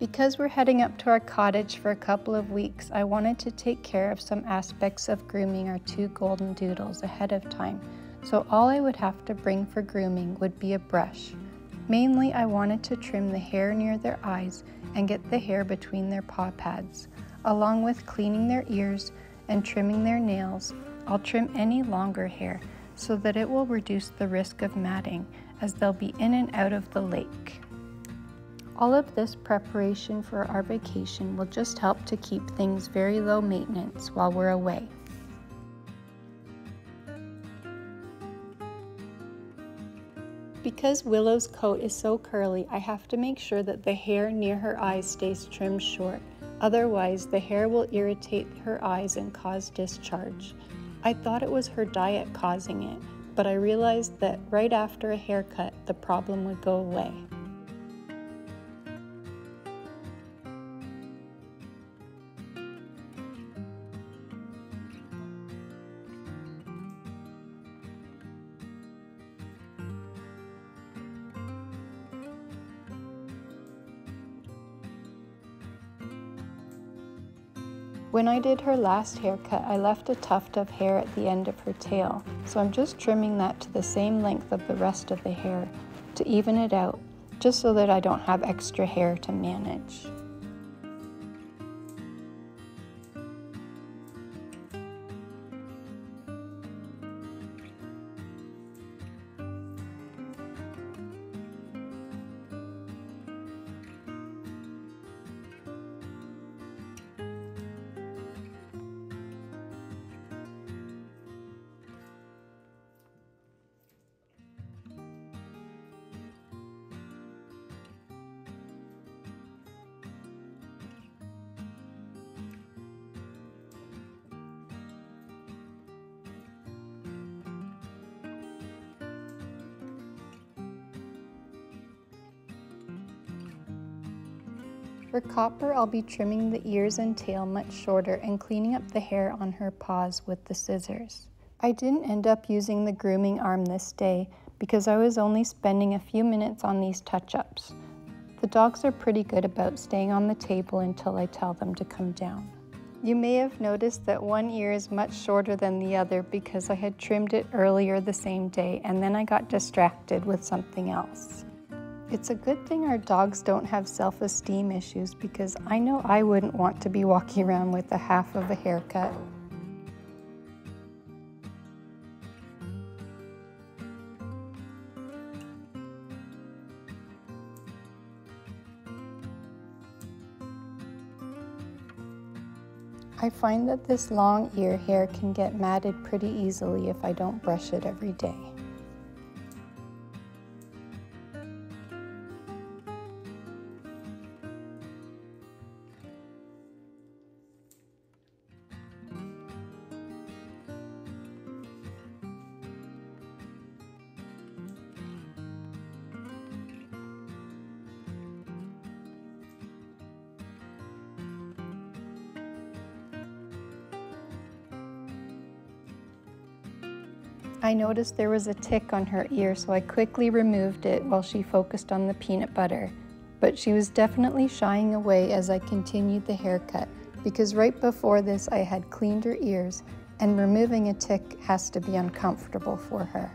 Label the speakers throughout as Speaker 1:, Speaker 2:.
Speaker 1: Because we're heading up to our cottage for a couple of weeks, I wanted to take care of some aspects of grooming our two Goldendoodles ahead of time, so all I would have to bring for grooming would be a brush. Mainly, I wanted to trim the hair near their eyes and get the hair between their paw pads. Along with cleaning their ears and trimming their nails, I'll trim any longer hair so that it will reduce the risk of matting, as they'll be in and out of the lake. All of this preparation for our vacation will just help to keep things very low maintenance while we're away. Because Willow's coat is so curly, I have to make sure that the hair near her eyes stays trimmed short. Otherwise, the hair will irritate her eyes and cause discharge. I thought it was her diet causing it, but I realized that right after a haircut, the problem would go away. When I did her last haircut, I left a tuft of hair at the end of her tail, so I'm just trimming that to the same length of the rest of the hair to even it out, just so that I don't have extra hair to manage. For Copper, I'll be trimming the ears and tail much shorter and cleaning up the hair on her paws with the scissors. I didn't end up using the grooming arm this day because I was only spending a few minutes on these touch-ups. The dogs are pretty good about staying on the table until I tell them to come down. You may have noticed that one ear is much shorter than the other because I had trimmed it earlier the same day and then I got distracted with something else. It's a good thing our dogs don't have self-esteem issues because I know I wouldn't want to be walking around with a half of a haircut. I find that this long ear hair can get matted pretty easily if I don't brush it every day. I noticed there was a tick on her ear, so I quickly removed it while she focused on the peanut butter. But she was definitely shying away as I continued the haircut, because right before this I had cleaned her ears, and removing a tick has to be uncomfortable for her.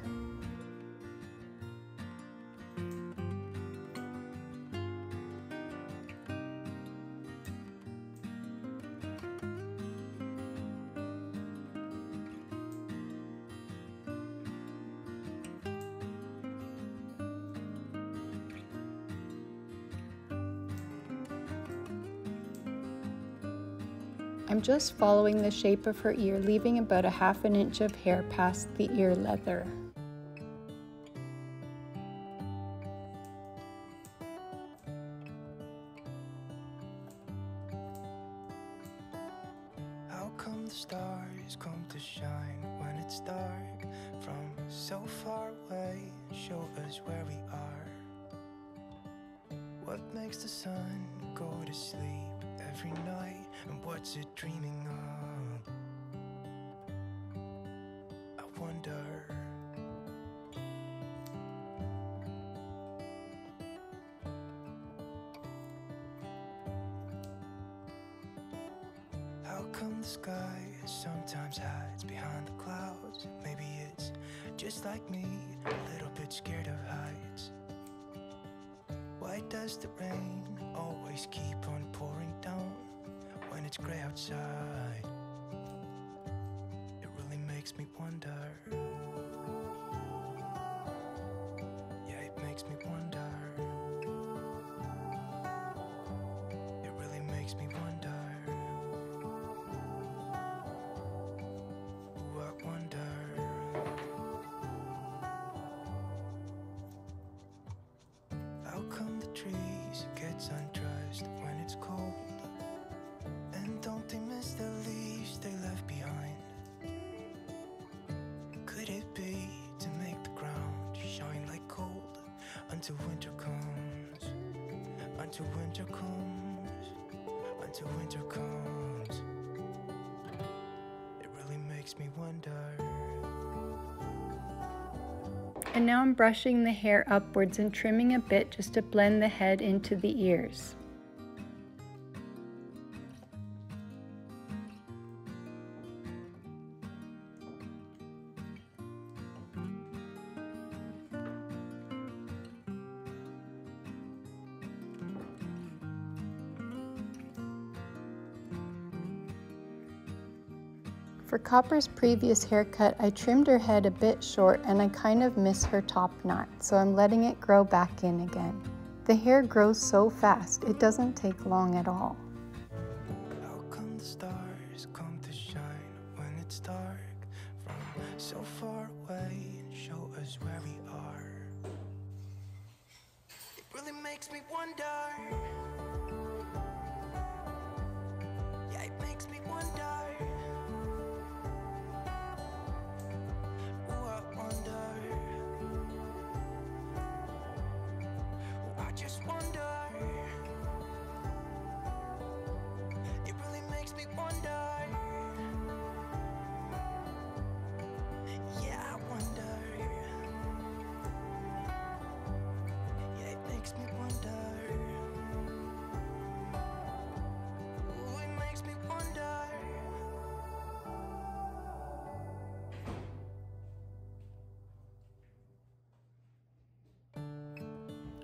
Speaker 1: I'm just following the shape of her ear, leaving about a half an inch of hair past the ear leather.
Speaker 2: How come the stars come to shine when it's dark from so far away and show us where we are? What makes the sun go to sleep every night, and what's it dreaming of? I wonder. come the sky sometimes hides behind the clouds. Maybe it's just like me, a little bit scared of heights. Why does the rain always keep on pouring down when it's gray outside? It really makes me wonder. Yeah, it makes me wonder. It really makes me wonder. Ooh, I wonder. How come the trees get undressed when it's cold? And don't they miss the leaves they left behind? Could it be to make the ground shine like gold until winter comes? Until winter comes, until winter comes. It really makes me wonder.
Speaker 1: And now I'm brushing the hair upwards and trimming a bit just to blend the head into the ears. For Copper's previous haircut, I trimmed her head a bit short and I kind of miss her top knot, so I'm letting it grow back in again. The hair grows so fast, it doesn't take long at all.
Speaker 2: How come the stars come to shine when it's dark from so far away and show us where we are? It really makes me wonder. Yeah, it makes me wonder. Ooh, I wonder. Ooh, I just wonder. It really makes me wonder. Yeah, I wonder. Yeah, it makes me wonder. Ooh, it makes me wonder.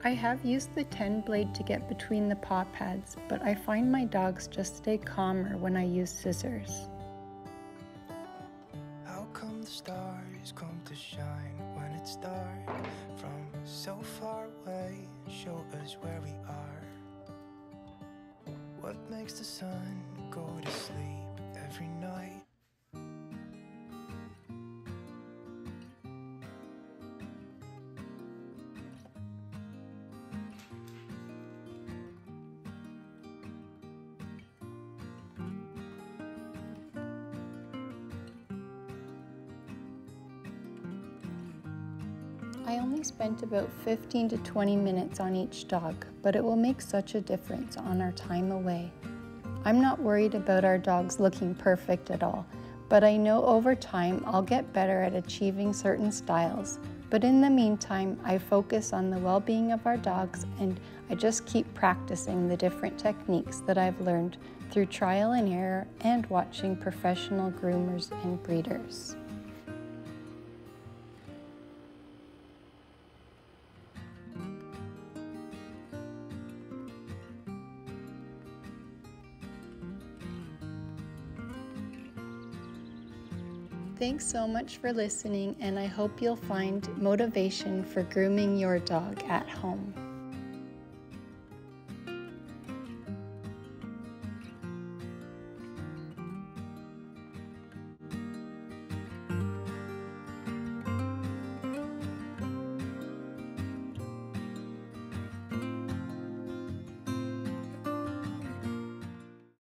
Speaker 1: I have used the 10 blade to get between the paw pads, but I find my dogs just stay calmer when I use scissors.
Speaker 2: How come the stars come to shine when it's dark from so far away and show us where we are? What makes the sun go to sleep every night?
Speaker 1: I only spent about 15 to 20 minutes on each dog, but it will make such a difference on our time away. I'm not worried about our dogs looking perfect at all, but I know over time I'll get better at achieving certain styles. But in the meantime, I focus on the well-being of our dogs and I just keep practicing the different techniques that I've learned through trial and error and watching professional groomers and breeders. Thanks so much for listening, and I hope you'll find motivation for grooming your dog at home.